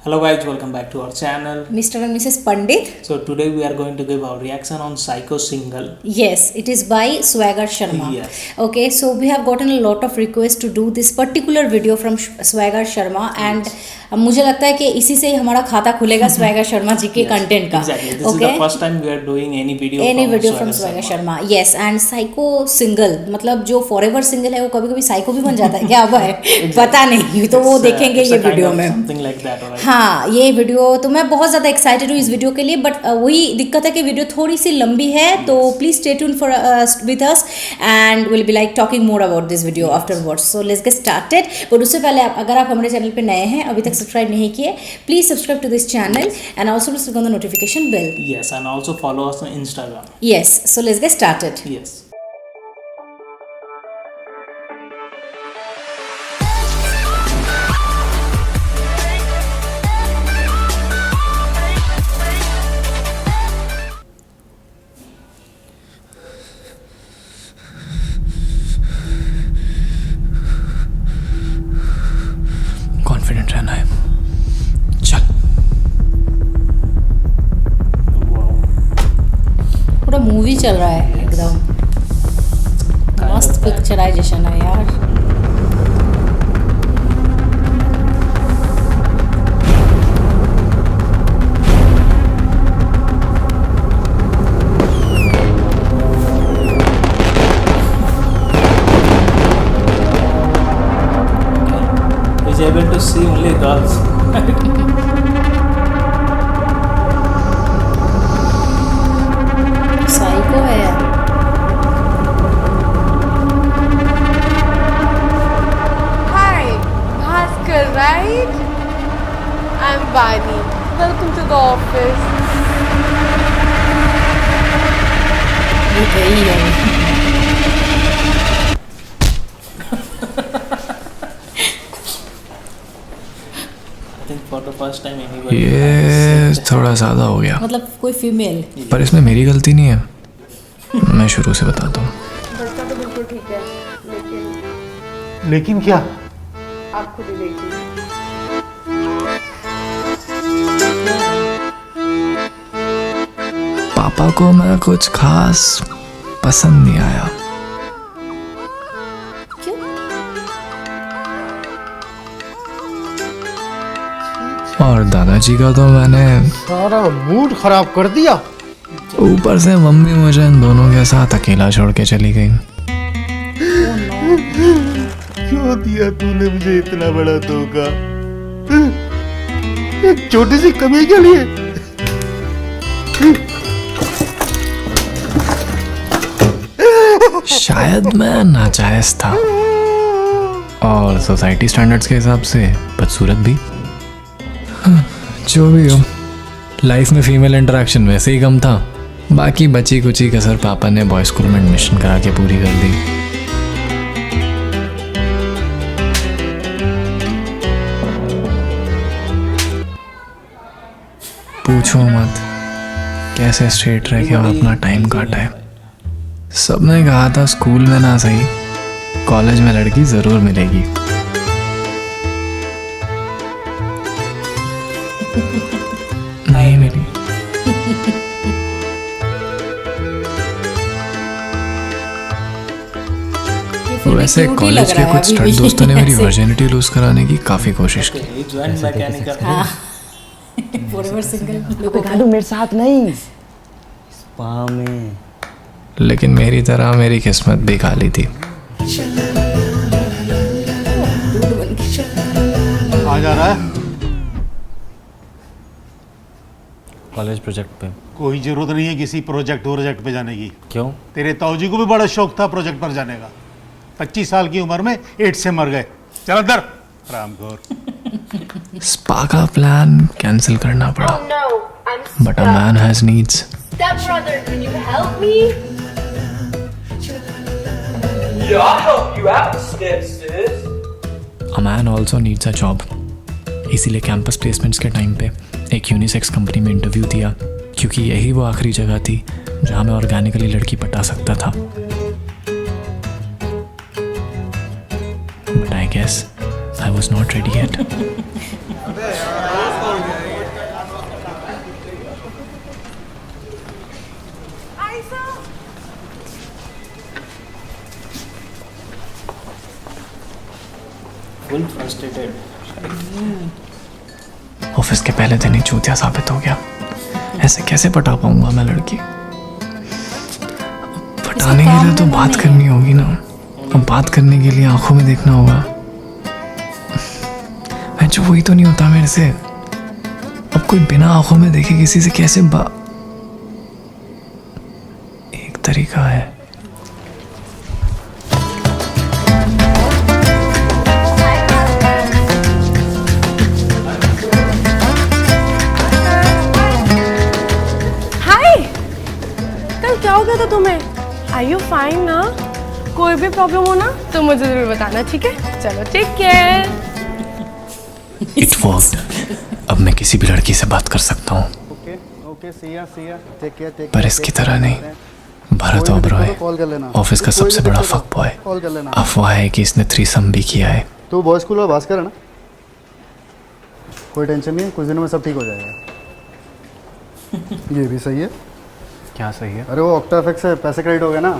Hello guys, welcome back to our channel. Mr. and Mrs. Pandit. So today we are going to give our reaction on Psycho Single. Yes, it is by Swagger Sharma. Yes. Okay, so we have gotten a lot of requests to do this particular video from Swagger Sharma and मुझे लगता है कि इसी से ही हमारा खाता खुलेगा swagger Sharma ji के कंटेंट का. Exactly. This is the first time we are doing any video from swagger Sharma. Yes, and Psycho Single मतलब जो forever single है वो कभी कभी साइको भी बन जाता है क्या हुआ है पता नहीं, तो वो देखेंगे ये वीडियो में. Something like that, right? हाँ, ये वीडियो तो मैं बहुत ज़्यादा एक्साइटेड हूँ इस वीडियो के लिए, बट वही दिक्कत है कि वीडियो थोड़ी सी लंबी है, तो please stay tune for with us and will be like talking more about this video afterwards. So let's get started. But उससे पहले अगर आप हमारे चैनल पे नए हैं, अभी तक सब्सक्राइब नहीं किए, please subscribe to this channel and also click on the notification bell. Yes, and also follow us on Instagram. Yes, so let's get started. Yes. Confident रहना है. चल. पूरा मूवी चल रहा है एकदम. मस्त पिक्चराइजेशन है यार. Is able to see only girls. Psycho है यार. Hi, Bhaskar, right? I'm Bani. Welcome to the office. ये गई है. I think for the first time anybody. ये थोड़ा ज़्यादा हो गया, मतलब कोई फीमेल. पर इसमें मेरी गलती नहीं है. मैं शुरू से बताता हूँ. बच्चा तो बिल्कुल ठीक है, लेकिन लेकिन क्या? आप खुद ही देखिए. पापा को मैं कुछ खास पसंद नहीं आया. क्यों? और दादाजी का तो मैंने सारा मूड खराब कर दिया. ऊपर से मम्मी मुझे इन दोनों के साथ अकेला छोड़ के चली गई. क्यों दिया तूने मुझे इतना बड़ा धोखा? एक छोटी सी कमी के लिए. शायद मैं नाजायज था और सोसाइटी स्टैंडर्ड्स के हिसाब से बदसूरत भी. जो भी हो, लाइफ में फीमेल इंटरेक्शन वैसे ही कम था. बाकी बची कुची कसर पापा ने बॉय स्कूल में एडमिशन करा के पूरी कर दी. पूछो मत कैसे स्ट्रेट रह के अपना टाइम काटा है. सबने कहा था स्कूल में ना सही, कॉलेज में लड़की जरूर मिलेगी. नहीं मिली. वैसे कॉलेज के कुछ स्टड दोस्तों ने मेरी वर्जिनिटी लूज कराने की काफी कोशिश की. He joined mechanical. हाँ. Forever single. एवोकाडो मेरे साथ नहीं, स्पा में. लेकिन मेरी तरह मेरी किस्मत भी खाली थी. आ जा रहा है. कॉलेज प्रोजेक्ट पे. कोई जरूरत नहीं है किसी प्रोजेक्ट पे जाने की. क्यों? तेरे ताऊजी को भी बड़ा शौक था प्रोजेक्ट पर जाने का. 25 साल की उम्र में एड्स से मर गए. चल अंदर रामघोर. स्पा का प्लान कैंसिल करना पड़ा. Oh no, I'm but a man has needs. stepbrother. Can you help me? Yeah, I'll help you out, stepsis. A man also needs a job. इसीलिए कैंपस प्लेसमेंट्स के टाइम पे एक unisex company में interview दिया, क्योंकि यही वो आखिरी जगह थी जहाँ मैं ऑर्गेनिकली लड़की पटा सकता था. But I guess I was not ready yet. frustrated. Office के पहले दिन ही चूतिया साबित हो गया। ऐसे कैसे पटा पाऊंगा मैं लड़की? पटाने के लिए तो बात करनी होगी ना। अब बात करने के लिए आंखों में देखना होगा। मैं जो वही तो नहीं होता मेरे से। अब कोई बिना आंखों में देखे किसी से कैसे एक तरीका है। हाय, कल क्या हो गया था तुम्हें? आर यू फाइन ना? कोई भी प्रॉब्लम हो ना तो मुझे जरूर बताना, ठीक है? चलो टेक केयर। It worked. अब मैं किसी भी लड़की से बात कर सकता हूँ, पर इसकी तरह नहीं। भरत ओबरॉय ऑफिस का सबसे बड़ा फक बॉय। अफवाह है कि इसने थ्रीसम भी किया है। तो बॉय स्कूल में भास्कर है ना? कोई टेंशन नहीं है, कुछ दिनों में सब ठीक हो जाएगा। ये भी सही है। क्या सही है? अरे वो ऑक्टाफेक्स से पैसे क्रेडिट हो गए ना,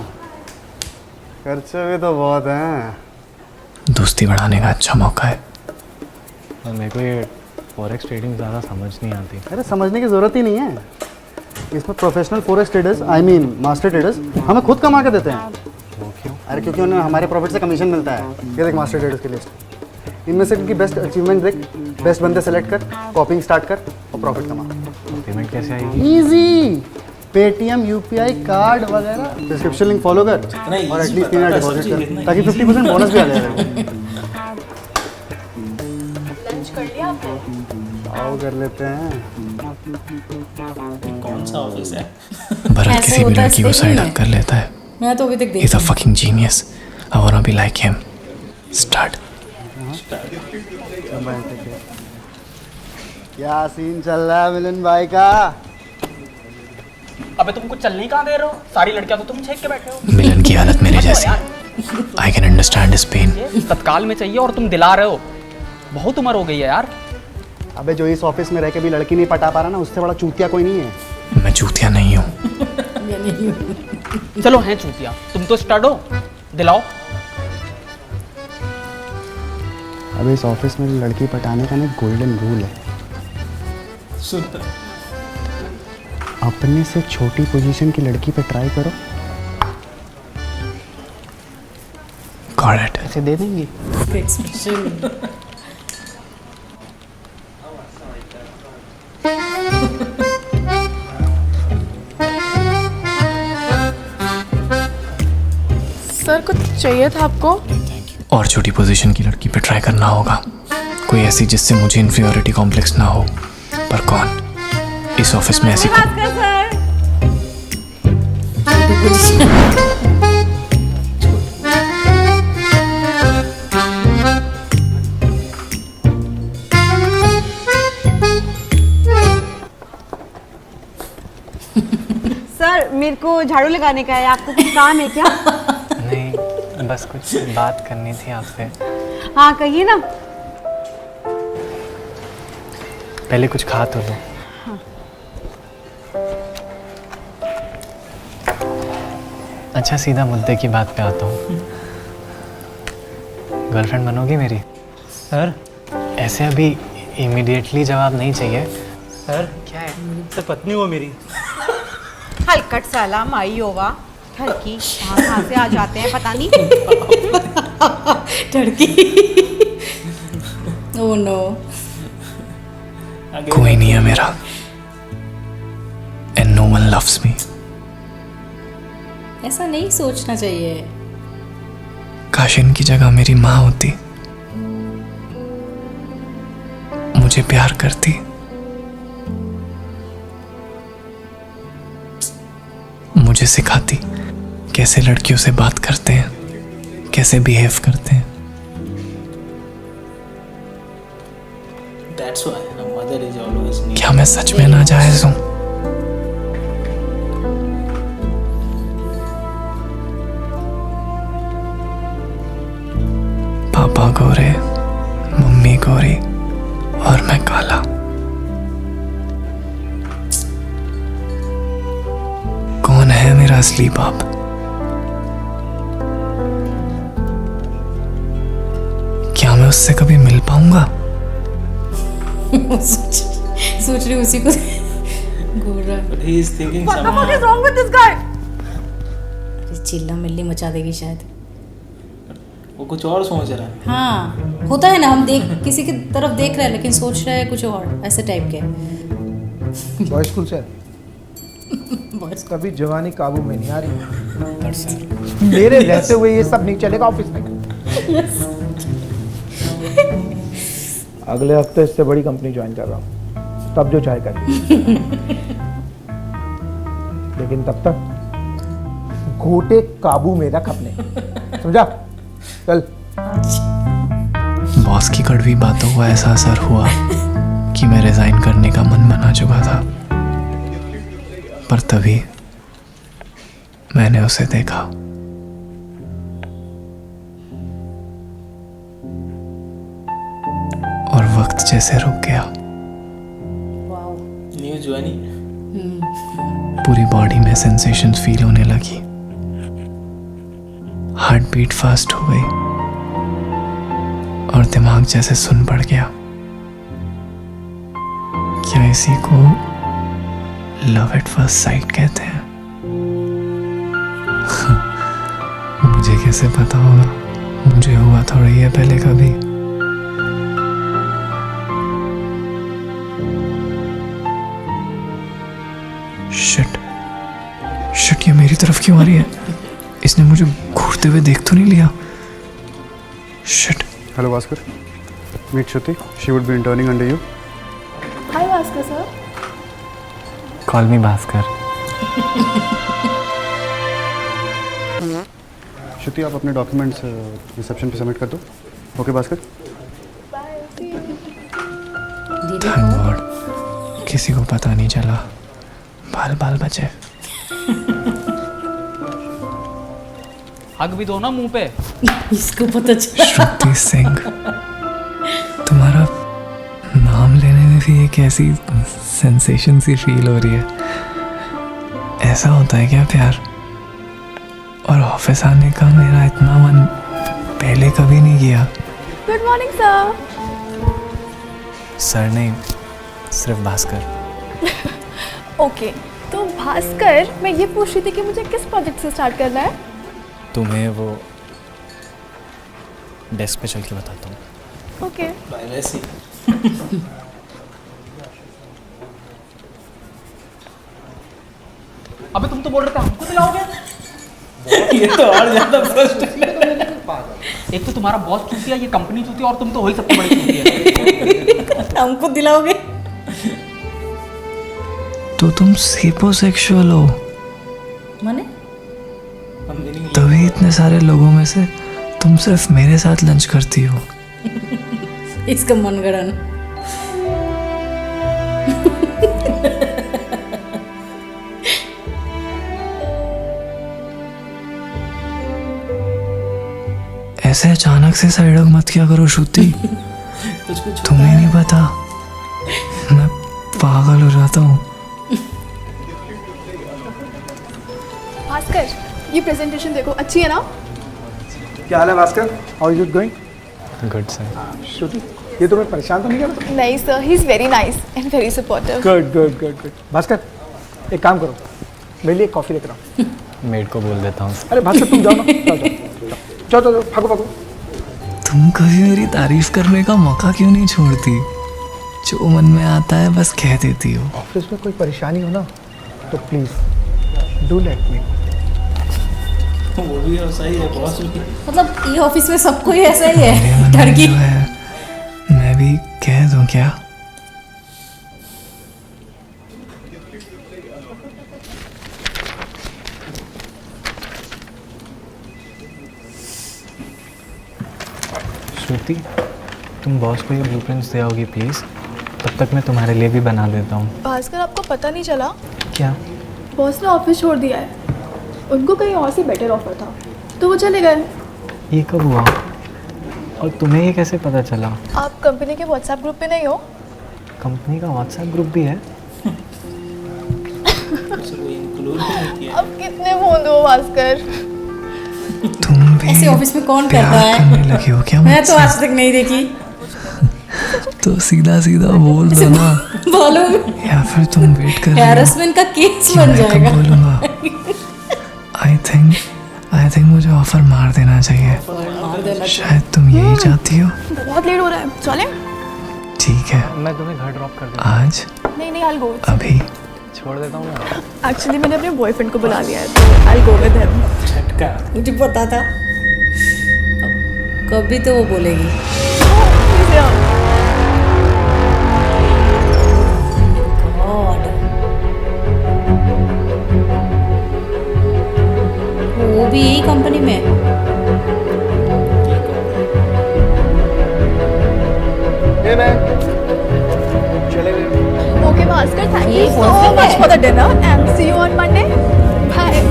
खर्चे भी तो बहुत हैं। दोस्ती बढ़ाने का अच्छा मौका है। मेरे को ये फॉरेक्स ट्रेडिंग ज़्यादा समझ नहीं आती। अरे समझने की ज़रूरत ही नहीं है। इसमें professional forex traders, I mean master traders, हमें खुद कमा के देते हैं। वो क्यों? अरे क्योंकि उन्हें हमारे प्रॉफिट से कमीशन मिलता है। ये देख मास्टर ट्रेडर्स की लिस्ट। इनमें से इनकी बेस्ट अचीवमेंट देख, बेस्ट बंदे सेलेक्ट कर, कॉपिंग स्टार्ट कर और प्रॉफिट कमा। पेमेंट कैसे आएगी? इजी, पेटीएम, यूपीआई, कार्ड वगैरह। डिस्क्रिप्शन लिंक फॉलो कर और एटलीस्ट 3 डिपॉजिट कर, ताकि 50% बोनस भी आ जाएगा। लंच कर लिया आपने? आओ कर लेते हैं। कौन सा ऑफिस है? भरत ऐसे किसी भी होता है लड़की को सही साइड में। अप कर लेता है। मैं तो अभी तक He's a fucking genius. I wanna be like him. Start. क्या सीन चल रहा है मिलन भाई का? अबे तुम कुछ चल नहीं कहाँ दे रहे हो? सारी लड़कियां तो तुम छेक के बैठे हो। मिलन की हालत मेरे जैसी। I can understand his pain. ये तत्काल में चाहिए और तुम दिला रहे हो। बहुत उम्र हो गई है यार। अबे जो इस ऑफिस में रह के भी लड़की नहीं पटा पा रहा ना, उससे बड़ा चूतिया कोई नहीं है। मैं चूतिया नहीं हूँ। चलो हैं चूतिया, तुम तो स्टड हो, दिलाओ। अबे इस ऑफिस में लड़की पटाने का ना गोल्डन रूल है। सुन, अपने से छोटी पोजीशन की लड़की पे ट्राई करो, Got it. ऐसे दे देंगे। सर कुछ चाहिए था आपको? और छोटी पोजीशन की लड़की पे ट्राई करना होगा। कोई ऐसी जिससे मुझे इन्फीरियरिटी कॉम्प्लेक्स ना हो। पर कौन? इस ऑफिस में ऐसी सर मेरे को झाड़ू लगाने का है, आपको कुछ काम है क्या? नहीं, बस कुछ बात करनी थी आपसे। हाँ कहिए ना। पहले कुछ खा तो लो। अच्छा सीधा मुद्दे की बात पे आता हूँ। गर्लफ्रेंड बनोगी मेरी? सर ऐसे अभी इमीडिएटली जवाब नहीं चाहिए। सर क्या है? तो पत्नी हो मेरी। हलकट साला माई होगा, ठरकी कहाँ से आ जाते हैं पता नहीं। टर्की। Oh no. कोई नहीं है मेरा। And no one loves me. ऐसा नहीं सोचना चाहिए। काश इनकी जगह मेरी माँ होती, मुझे प्यार करती, मुझे सिखाती कैसे लड़कियों से बात करते हैं, कैसे बिहेव करते हैं। That's why a mother is always needed. क्या मैं सच में नाजायज हूँ? पापा गोरे, मम्मी गोरी और मैं काला। कौन है मेरा असली बाप? क्या मैं बॉस से कभी मिल पाऊंगा? सोच रही हूँ उसी को घूर रहा है। But he is thinking What the fuck somehow. is wrong with this guy? चिल्ला मिल्ली मचा देगी शायद। वो कुछ और सोच रहा है। हाँ होता है ना, हम देख किसी की तरफ देख रहे हैं लेकिन सोच रहे हैं कुछ और, ऐसे टाइप के। बॉय स्कूल से कभी जवानी काबू में नहीं आ रही। मेरे रहते हुए ये सब नहीं चलेगा ऑफिस में। अगले हफ्ते इससे बड़ी कंपनी ज्वाइन कर रहा हूँ, तब जो चाहे कर। लेकिन तब तक घोटे काबू में रख अपने, समझा? चल। बॉस की कड़वी बातों को ऐसा असर हुआ कि मैं रिजाइन करने का मन बना चुका था। पर तभी मैंने उसे देखा। और वक्त जैसे रुक गया। New joining. पूरी बॉडी में सेंसेशंस फील होने लगी। हार्ट बीट फास्ट हो गई और दिमाग जैसे सुन पड़ गया। क्या इसी को लव एट फर्स्ट साइट कहते हैं? मुझे कैसे पता होगा? मुझे हुआ थोड़ी है पहले कभी। शिट ये मेरी तरफ क्यों आ रही है? इसने मुझे घूरते हुए देख तो नहीं लिया? Shit. Hello Bhaskar, meet Shruti, she would be interning under you. Hi Bhaskar sir. Call me Bhaskar. Shruti आप अपने डॉक्यूमेंट्स रिसेप्शन पे सबमिट कर दो। ओके भास्कर। थैंक गॉड किसी को पता नहीं चला, बाल बचे। हग भी दो ना मुंह पे। इसको पता चला। श्रुति सिंह, तुम्हारा नाम लेने में भी एक ऐसी सेंसेशन सी फील हो रही है। ऐसा होता है क्या प्यार? और ऑफिस आने का मेरा इतना मन पहले कभी नहीं किया। Good morning sir. सर नहीं, सिर्फ भास्कर। ओके तो भास्कर, मैं ये पूछ रही थी कि मुझे किस प्रोजेक्ट से स्टार्ट करना है? तुम्हें वो डेस्क पे चल के बताता हूँ। Okay Privacy. अबे तुम तो बोल रहे थे हमको दिलाओगे। ये तो और ज्यादा फर्स्ट है। एक तो तुम्हारा बॉस चूतिया, ये कंपनी चूतिया, और तुम तो वही सबसे बड़ी चूतिया। हमको दिलाओगे? तो तुम सेपोसेक्सुअल हो? माने? तभी इतने सारे लोगों में से तुम सिर्फ मेरे साथ लंच करती हो। इसका मनगढ़ंत। ऐसे अचानक से साइड हग मत किया करो श्रुति। तुम्हें नहीं पता मैं पागल हो जाता हूँ। भास्कर, ये प्रेजेंटेशन देखो, अच्छी है ना? क्या हाल है Bhaskar? How is it going? Good sir. Shruti, ये तुम्हें परेशान तो नहीं कर रहा? नहीं sir, he is very nice and very supportive. Good. Bhaskar एक काम करो, मेरे लिए कॉफी लेकर आओ। मेड को बोल देता हूँ। अरे भास्कर तुम जाओ ना, जाओ भागो। तुम कभी मेरी तारीफ करने का मौका क्यों नहीं छोड़ती? जो मन में आता है बस कह देती हो। ऑफिस में कोई परेशानी हो ना तो प्लीज डू लेट मी। वो भी सही है बॉस भी। मतलब ये ऑफिस में सबको ही ऐसा ही मेरे है, मन में लड़की। जो है मैं भी कह दूं क्या? श्रुति, तुम बॉस को ये ब्लूप्रिंट्स दे आओगी प्लीज़? तब तक मैं तुम्हारे लिए भी बना देता हूँ। भास्कर, आपको पता नहीं चला? क्या? बॉस ने ऑफिस छोड़ दिया है। उनको कहीं और से बेटर ऑफर था तो वो चले गए। ये कब हुआ? और तुम्हें ये कैसे पता चला? आप कंपनी के व्हाट्सएप ग्रुप पे नहीं हो? कंपनी का व्हाट्सएप ग्रुप भी है? इंक्लूड नहीं किया। अब कितने बूंद हो भास्कर? तुम भी ऐसे ऑफिस में कौन प्यार करता है? करने लगी हो क्या मैं तो मुझसे? आज तक नहीं देखी। तो सीधा सीधा बोल दो ना, मालूम या फिर तुम वेट कर रही हो हैरेसमेंट का केस कि बन मैं कब जाएगा। बोलूंगा? आई थिंक मुझे ऑफर मार देना चाहिए। मार देना। शायद तुम यही चाहती हो। बहुत लेट हो रहा है, चले? ठीक है, मैं तुम्हें घर ड्रॉप कर दूँ। आज नहीं नहीं, I'll go. अभी छोड़ देता हूँ मैं। Actually मैंने अपने बॉयफ्रेंड को बुला लिया है, तो I'll go with him. झटका। मुझे पता था कभी तो वो बोलेगी। God. वो भी यही कंपनी में है। ये मैं चले गए। Okay, Bhaskar, thank you ये so boyfriend much है। for the dinner and see you on Monday. Bye.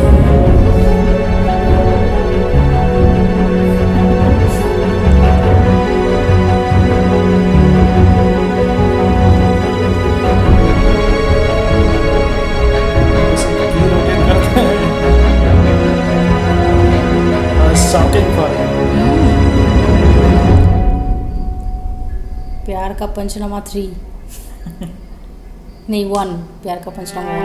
Shocking for him. प्यार का पंचनामा 3 नहीं 1, प्यार का पंचनामा 1।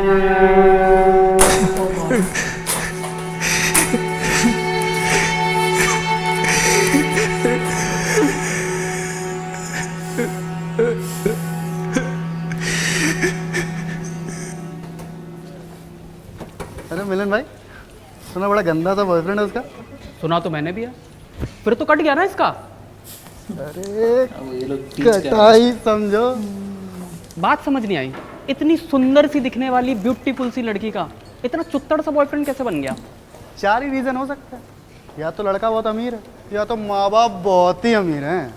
अरे मिलन भाई, सुना बड़ा गंदा सा बॉयफ्रेंड है उसका। सुना तो मैंने भी है, फिर तो कट गया ना इसका। अरे ये लोग teach कर रहे हैं। कटाई समझो। बात समझ नहीं आई, इतनी सुंदर सी दिखने वाली ब्यूटीफुल सी लड़की का इतना चुत्तड़ सा बॉयफ्रेंड कैसे बन गया? 4 ही रीज़न हो सकता है। या तो लड़का बहुत अमीर है, या तो माँ बाप बहुत ही अमीर हैं,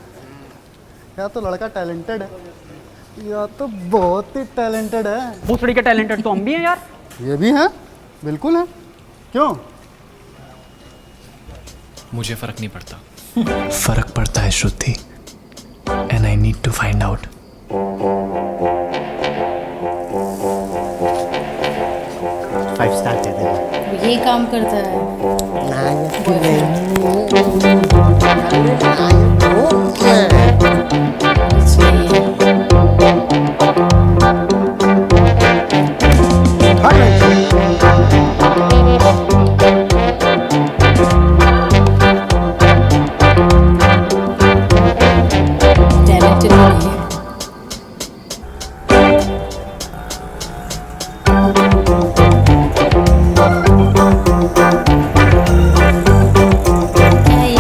या तो लड़का टैलेंटेड है, या तो बहुत ही टैलेंटेड है। भोसड़ी के टैलेंटेड तो हम भी हैं यार। ये भी है, बिल्कुल है। क्यों? मुझे फर्क नहीं पड़ता। फर्क पड़ता है Shruti, and I need to find out. 5 star दे दे। ये काम करता है। कुछ नहीं है। Talented नहीं है। क्या है ये?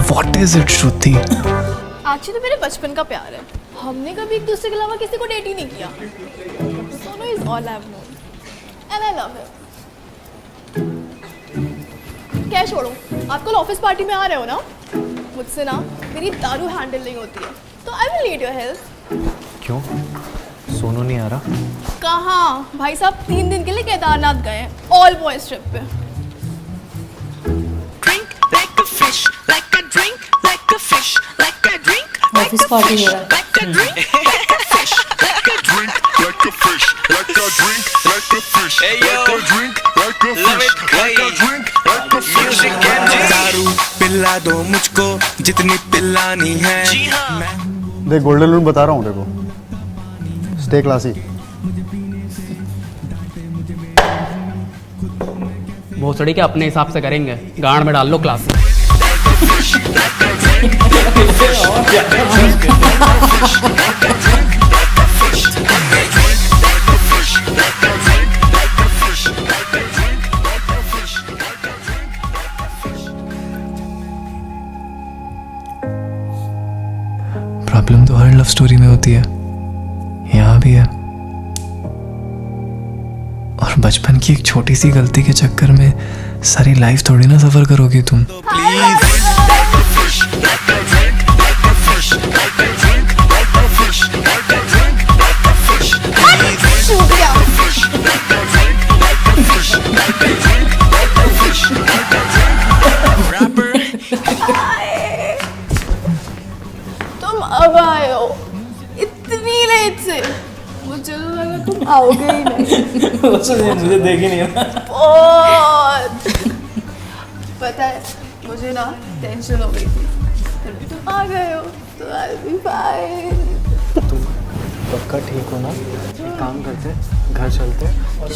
What is it, Shruti? Actually तो मेरे बचपन का प्यार है। हमने कभी एक दूसरे के अलावा किसी को डेट ही नहीं किया। Sonu is all I have known and I love him. क्या छोड़ो, आप कल ऑफिस पार्टी में आ रहे हो ना? मुझसे ना मेरी दारू हैंडल नहीं होती है, तो I will need your help. क्यों? सोनू नहीं आ रहा? कहाँ भाई साहब, 3 दिन के लिए केदारनाथ गए हैं, ऑल बॉयज ट्रिप पे। ऑफिस पार्टी हो रहा है। पिला दो मुझको जितनी पिलानी है। देख गोल्डन रूल बता रहा हूँ देखो, स्टे क्लासी। भोसड़ी के अपने हिसाब से करेंगे, गांड में डाल लो क्लास में। प्रॉब्लम तो हर लव स्टोरी में होती है, यहाँ भी है। और बचपन की एक छोटी सी गलती के चक्कर में सारी लाइफ थोड़ी ना सफर करोगी तुम। तुम अब आए हो इतनी लेट से, मुझे तो लगा तुम आओगे ही नहीं। मुझे देख ही नहीं रहा। बहुत पता है मुझे ना टेंशन हो गई थी, तुम आ गए हो तो आई बी फाइन। तुम पक्का ठीक हो ना? एक काम करते, घर चलते और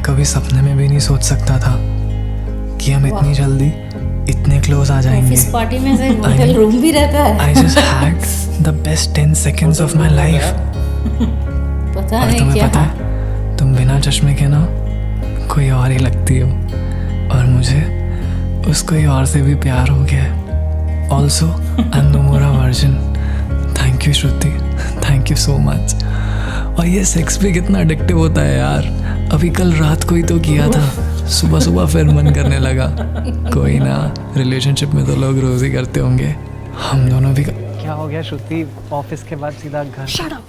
कभी सपने में भी नहीं सोच सकता था कि हम इतनी जल्दी इतने क्लोज आ जाएंगे। ऑफिस पार्टी में से होटल रूम भी रहता है। I just had the best 10 seconds of my life. पता और नहीं तुम्हें क्या। पता है, तुम बिना चश्मे के ना कोई और ही लगती हो, और मुझे उस कोई और से भी प्यार हो गया है। Also, I'm no more a virgin. Thank you Shruti, thank you so much. और ये सेक्स भी कितना एडिक्टिव होता है यार। अभी कल रात को ही तो किया था, सुबह सुबह फिर मन करने लगा। कोई ना, रिलेशनशिप में तो लोग रोज ही करते होंगे, हम दोनों भी। क्या हो गया श्रुति? ऑफिस के बाद सीधा घर? Shut up.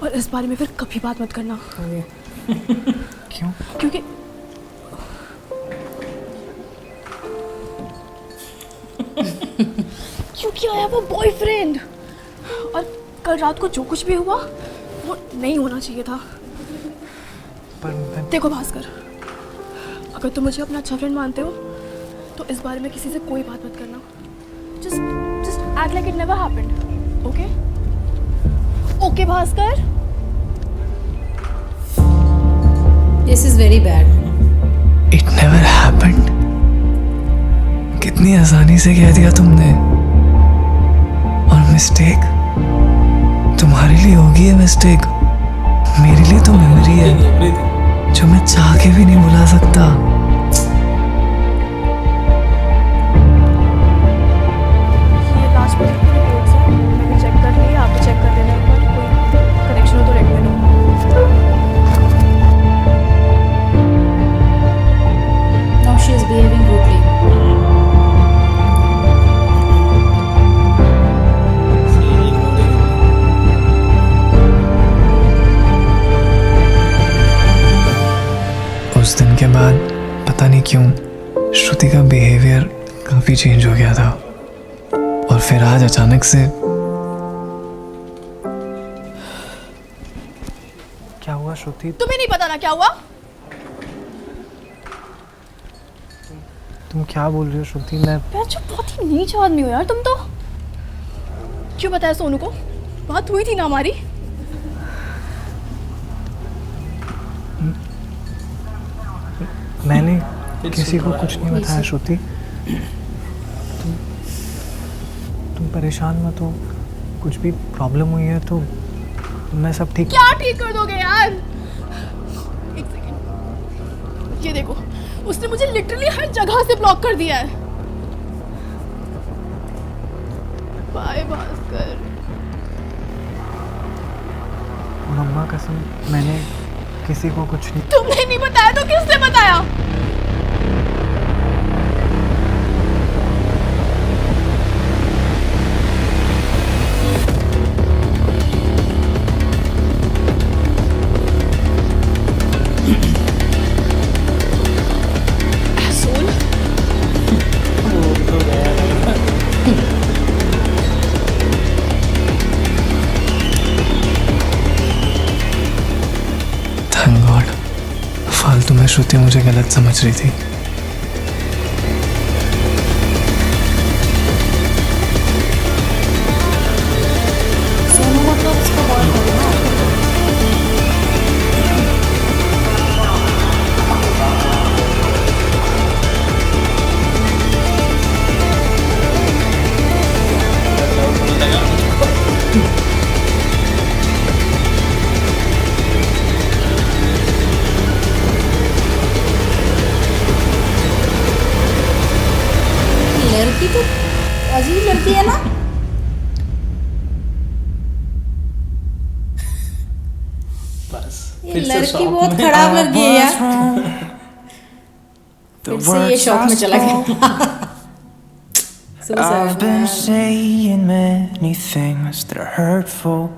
और इस बारे में फिर कभी बात मत करना। क्यों? क्योंकि आया वो बॉयफ्रेंड, और कल रात को जो कुछ भी हुआ वो नहीं होना चाहिए था। पर देखो भास्कर, अगर तुम मुझे अपना अच्छा फ्रेंड मानते हो तो इस बारे में किसी से कोई बात मत करना। just act like it never happened, okay? Okay Bhaskar? This is very bad. It never happened. कितनी आसानी से कह दिया तुमने। और मिस्टेक तुम्हारे लिए होगी है मिस्टेक, मेरे लिए तो मेमोरी है जो मैं चाह के भी नहीं भुला सकता। ये लास्ट में की रिपोर्ट्स हैं, मैंने चेक कर ली, आप भी चेक कर लेना एक बार, कोई करेक्शन हो तो लेट लेना। Now she is behaving rudely. उस दिन के बाद पता नहीं क्यों श्रुति का बिहेवियर काफी चेंज हो गया था, और फिर आज अचानक से। क्या हुआ श्रुति? तुम्हें नहीं पता ना क्या हुआ? तुम क्या बोल रही हो श्रुति? मैं जो बहुत ही नीच आदमी हो यार तुम तो। क्यों बताया सोनू को? बात हुई थी ना हमारी। मैंने किसी को कुछ नहीं बताया श्रुति। तुम परेशान मत हो, कुछ भी प्रॉब्लम हुई है तो मैं सब ठीक। क्या ठीक कर दोगे यार? एक सेकंड, ये देखो, उसने मुझे लिटरली हर जगह से ब्लॉक कर दिया है। बाय भास्कर। मम्मा कसम, मैंने किसी को कुछ नहीं। तुमने नहीं बताया तो किसने बताया? थैंक गॉड, फालतू में श्रुति मुझे गलत समझ रही थी। सोनू मतलब उसका बॉयफ्रेंड है। लड़की है ना? बस ये फिर से लड़की शौक बहुत में। खराब लड़की है यार। फिर से ये शौक में चला गया। So sad, I've been man. saying many things that are hurtful.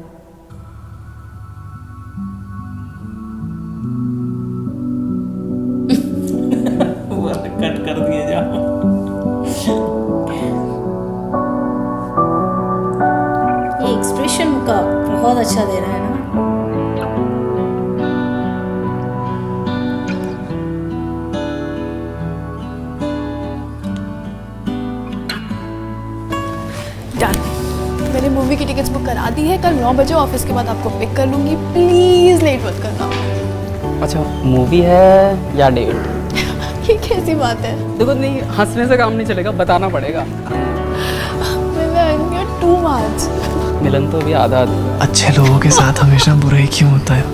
Cut कर दिए जाओ। ये एक्सप्रेशन का बहुत अच्छा दे रहा है ना। डन। मैंने मूवी की टिकट्स बुक करा दी है। कल 9 बजे ऑफिस के बाद आपको पिक कर लूंगी। प्लीज लेट मत करना। अच्छा मूवी है या डेट? ये कैसी बात है? देखो नहीं, हंसने से काम नहीं चलेगा, बताना पड़ेगा। Too much. मिलन तो अभी आधा अधूरा है। अच्छे लोगों के साथ हमेशा बुरा ही क्यों होता है?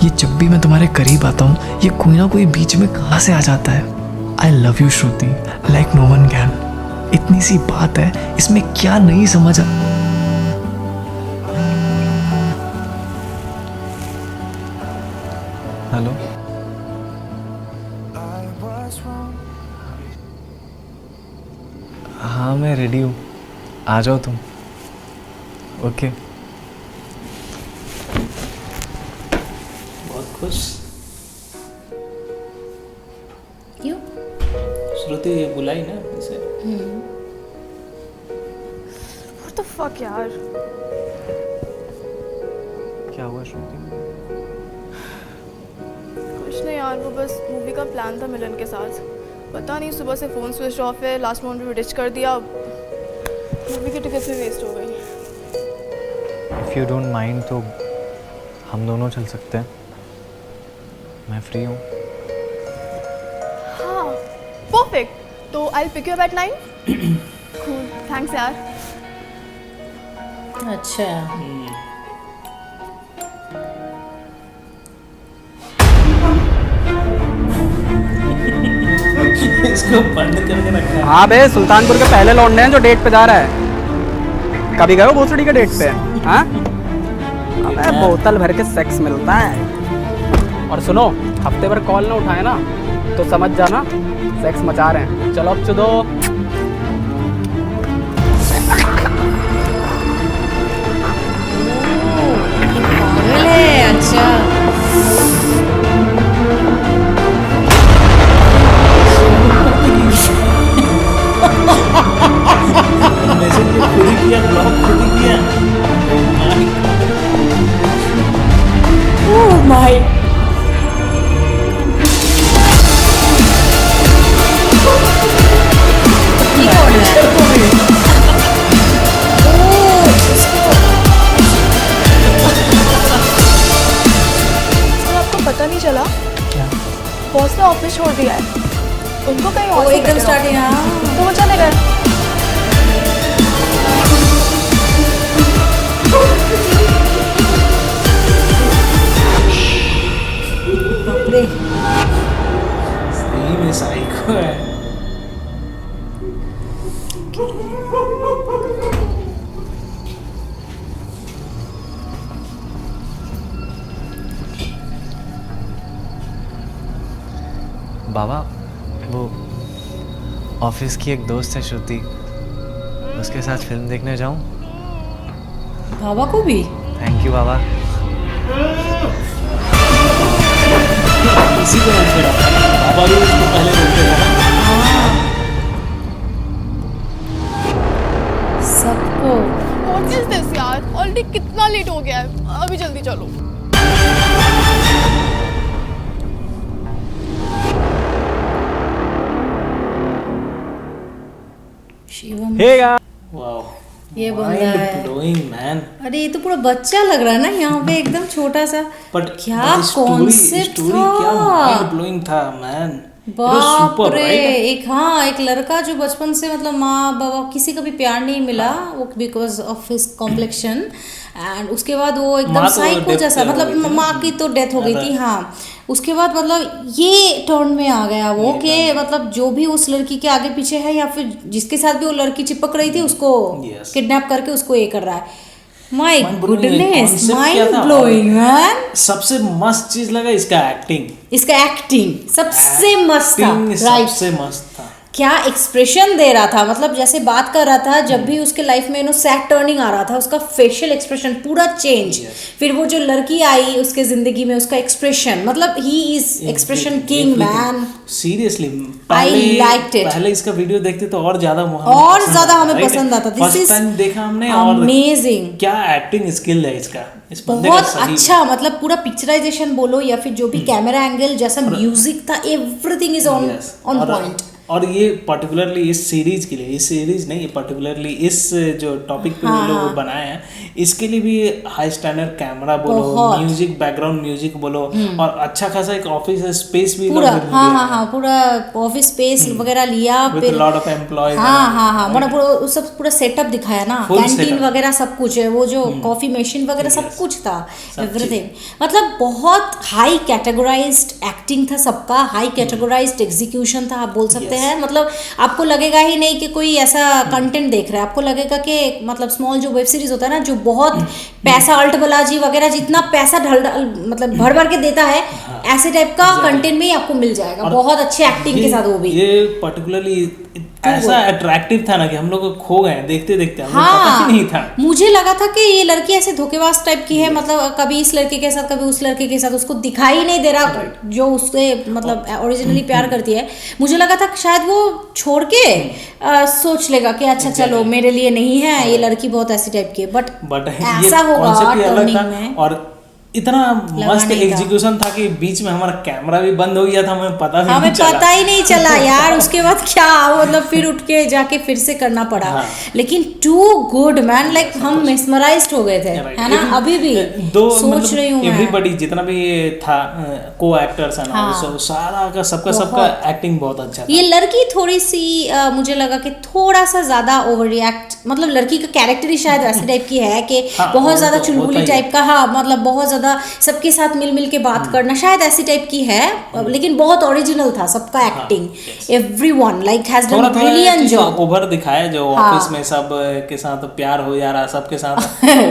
ये जब भी मैं तुम्हारे करीब आता हूँ ये कोई ना कोई बीच में कहाँ से आ जाता है। I love you Shruti like no one can. इतनी सी बात है, इसमें क्या नहीं समझ आ... हेलो, हाँ मैं रेडी हूँ, आ जाओ तुम। ओके। बहुत खुश। क्यों? श्रुति बुलाई ना इसे। What the fuck यार? क्या हुआ श्रुति? कुछ नहीं यार, वो बस मूवी का प्लान था मिलन के साथ। पता नहीं सुबह से फ़ोन स्विच ऑफ है, लास्ट मोमेंट में डिच कर दिया। मूवी की टिकट भी वेस्ट हो गई। इफ़ यू डोंट माइंड तो हम दोनों चल सकते हैं, मैं फ्री हूँ। हाँ परफेक्ट। तो I pick you up at 9। Cool, thanks यार। अच्छा इसको बंद करके रखा है। हाँ बे, सुल्तानपुर के पहले लौंडे हैं जो डेट पे जा रहा है। कभी गए हो भोसड़ी के डेट पे? हाँ अबे बोतल भर के सेक्स मिलता है। और सुनो, हफ्ते भर कॉल ना उठाए ना तो समझ जाना सेक्स मचा रहे हैं। चलो अब चुदो। पागल है। अच्छा मैसेज भी खुद ही किया, ब्लॉक खुद ही किया। ओह माय ये कौन है? तो आपको पता नहीं चला? बॉस ने ऑफिस छोड़ दिया है। उनको कहीं और वो से एकदम better स्टार्ट offer यहाँ है। तो वो चले गए। बापरे। सही में साइको है। बाबा वो ऑफिस की एक दोस्त है श्रुति, उसके साथ फिल्म देखने जाऊं? बाबा को भी? थैंक यू बाबा। इसी को फिर बाबा भी उसको पहले बोलते थे ना। सबको What is this यार? ऑलरेडी कितना लेट हो गया है। अभी जल्दी चलो। शिवम वाओ, ये बंदा है। Blowing man. अरे ये तो पूरा बच्चा लग रहा है ना यहाँ पे, एकदम छोटा सा। बट क्या कॉन्सेप्ट स्टोरी क्या माइंड था? ब्लोइंग था मैन। बाप रे। एक हाँ एक लड़का जो बचपन से मतलब माँ बाबा किसी का भी प्यार नहीं मिला वो because of his complexion and उसके बाद वो एकदम माँ तो साइको death जैसा हो गई मतलब थी ना। माँ की तो डेथ हो गई थी। हाँ उसके बाद मतलब ये टर्न में आ गया वो कि मतलब जो भी उस लड़की के आगे पीछे है या फिर जिसके साथ भी वो लड़की चिपक रही थी उसको किडनैप करके उसको ये कर रहा है। My goodness, mind blowing man. सबसे मस्त चीज लगा इसका एक्टिंग सबसे मस्त था, राइट, सबसे मस्त था। क्या एक्सप्रेशन दे रहा था, मतलब जैसे बात कर रहा था, जब भी उसके लाइफ में नो सैड टर्निंग आ रहा था उसका फेशियल एक्सप्रेशन पूरा चेंज। फिर वो जो लड़की आई उसके जिंदगी में उसका एक्सप्रेशन, मतलब he is expression king man. Seriously I liked it. पहले इसका वीडियो देखते तो और ज्यादा हमें पसंद आता। दिस इज देखा हमने, अमेजिंग। क्या एक्टिंग स्किल है इसका, इस बंदे बहुत अच्छा, मतलब पूरा पिक्चराइजेशन बोलो या फिर जो भी कैमरा एंगल, जैसा म्यूजिक था, एवरीथिंग इज ऑन पॉइंट। और ये पर्टिकुलरली इस सीरीज के लिए, इस सीरीज नहीं, पर्टिकुलरली इस जो टॉपिक पे लोग बनाए हैं इसके लिए भी हाई स्टैंडर्ड कैमरा बोलो, म्यूजिक, बैकग्राउंड म्यूजिक बोलो, और अच्छा खासा एक ऑफिस स्पेस भी पूरा पूरा ऑफिस स्पेस वगैरह लिया, फिर लॉट ऑफ एम्प्लॉयज। मतलब पूरा सब पूरा सेटअप दिखाया ना, कैंटीन वगैरह सब कुछ है, वो जो कॉफी मशीन वगैरह सब कुछ था, एवरीथिंग। मतलब बहुत हाई कैटेगराइज्ड एक्टिंग था सबका, हाई कैटेगराइज्ड एग्जीक्यूशन था, आप बोल सकते हैं। मतलब आपको लगेगा ही नहीं कि कोई ऐसा कंटेंट देख रहा है, आपको लगेगा कि मतलब स्मॉल जो वेब सीरीज होता है ना, जो बहुत पैसा अल्टबलाजी वगैरह जितना पैसा मतलब भर भर के देता है, ऐसे टाइप का कंटेंट में ही आपको मिल जाएगा, बहुत अच्छे एक्टिंग के साथ। वो भी ये पर्टिकुलरली ऐसा अट्रैक्टिव था ना कि हम लोग खो गए देखते देखते, हमें पता ही नहीं था। मुझे लगा था कि ये लड़की ऐसे धोखेबाज टाइप की है, मतलब कभी इस लड़के के साथ कभी उस लड़के के साथ, उसको दिखाई नहीं दे रहा जो उससे मतलब ओरिजिनली प्यार करती है। मुझे लगा था शायद वो छोड़ के सोच लेगा कि अच्छा चलो मेरे लिए नहीं है, ये लड़की बहुत ऐसी टाइप की है, बट ऐसा होगा टर्निंग में। और इतना मस्त एग्जीक्यूशन था कि बीच में हमारा कैमरा भी बंद हो गया था, हमें पता ही नहीं चला यार। उसके बाद क्या मतलब फिर उठ के जाके फिर से करना पड़ा, लेकिन टू गुड मैन, लाइक हम मेस्मराइज्ड हो गए थे, है ना। अभी भी सोच रही हूँ एवरीबॉडी जितना भी था को एक्टर्स है ना, सारा का सबका एक्टिंग बहुत अच्छा था। ये लड़की थोड़ी सी मुझे लगा कि थोड़ा सा ज्यादा ओवर रिएक्ट, मतलब लड़की का कैरेक्टर ही शायद ऐसे टाइप की है कि बहुत ज्यादा चुलबुली टाइप का, मतलब बहुत ज्यादा सबके साथ मिल के बात करना, शायद ऐसी टाइप की है, लेकिन बहुत ओरिजिनल था सबका acting. Everyone like has done brilliant job. Over दिखाया जो ऑफिस में सब के साथ प्यार हो जा रहा, सबके साथ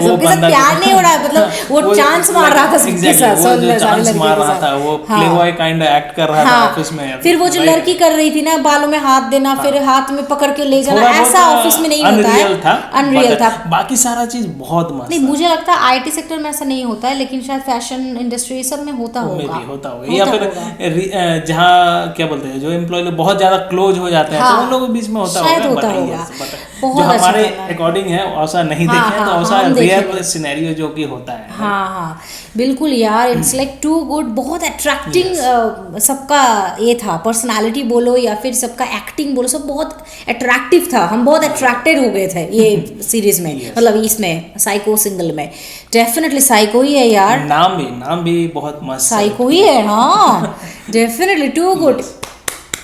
वो बंदा प्यार नहीं हो रहा, मतलब वो चांस मार रहा था सबके साथ, चांस मार रहा था, वो प्लेबॉय काइंड एक्ट कर रहा था ऑफिस में। फिर वो जो लड़की कर रही थी ना, बालों में हाथ देना, फिर हाथ में पकड़ के ले जाना, ऐसा ऑफिस में नहीं होता है, अनरियल था। बाकी सारा चीज बहुत मस्त। नहीं, मुझे लगता है आईटी सेक्टर में ऐसा नहीं होता है, लेकिन शायद फैशन इंडस्ट्री सब में होता होगा। या फिर जहाँ क्या बोलते हैं, जो एम्प्लॉय लोग बहुत ज्यादा क्लोज हो जाते हैं, तो उन लोगों के बीच में होता होगा। जो हमारे अकॉर्डिंग है ऐसा नहीं देखे, तो ऐसा रियल सिनेरियो जो कि होता है। हाँ बिल्कुल यार, इट्स लाइक टू गुड। बहुत अट्रैक्टिंग सबका ये था, पर्सनालिटी बोलो या फिर सबका एक्टिंग बोलो, सब बहुत अट्रैक्टिव था। हम बहुत अट्रैक्टेड हो गए थे ये सीरीज में, मतलब इसमें साइको सिंगल में। डेफिनेटली साइको ही है यार, नाम भी बहुत मस्त साइको ही है। हाँ डेफिनेटली टू गुड,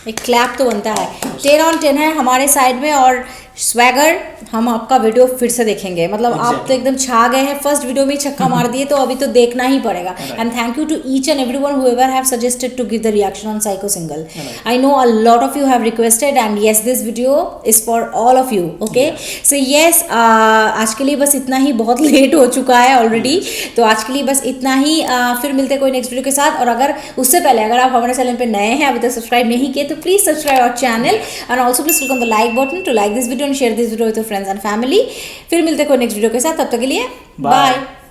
एक क्लैप तो बनता है। 10 on 10 है हमारे साइड में। और स्वैगर, हम आपका वीडियो फिर से देखेंगे, मतलब आप तो एकदम छा गए हैं, फर्स्ट वीडियो में ही छक्का मार दिए, तो अभी तो देखना ही पड़ेगा। And thank you to each and everyone whoever have suggested to give the reaction on Psycho Single. I know a lot of you have requested and yes, this video is for all of you. Okay, so yes, आज के लिए बस इतना ही, बहुत late हो चुका है already, तो आज के लिए बस इतना ही। फिर मिलते हैं कोई नेक्स्ट वीडियो के साथ। और अगर उससे पहले अगर आप हमारे चैनल पे नए हैं, अभी तक सब्सक्राइब नहीं किए, तो please subscribe our channel and also please click on the like button to like this video and share this video with your friends and family. फिर मिलते हैं कोई नेक्स्ट वीडियो के साथ, तब तक के लिए बाय।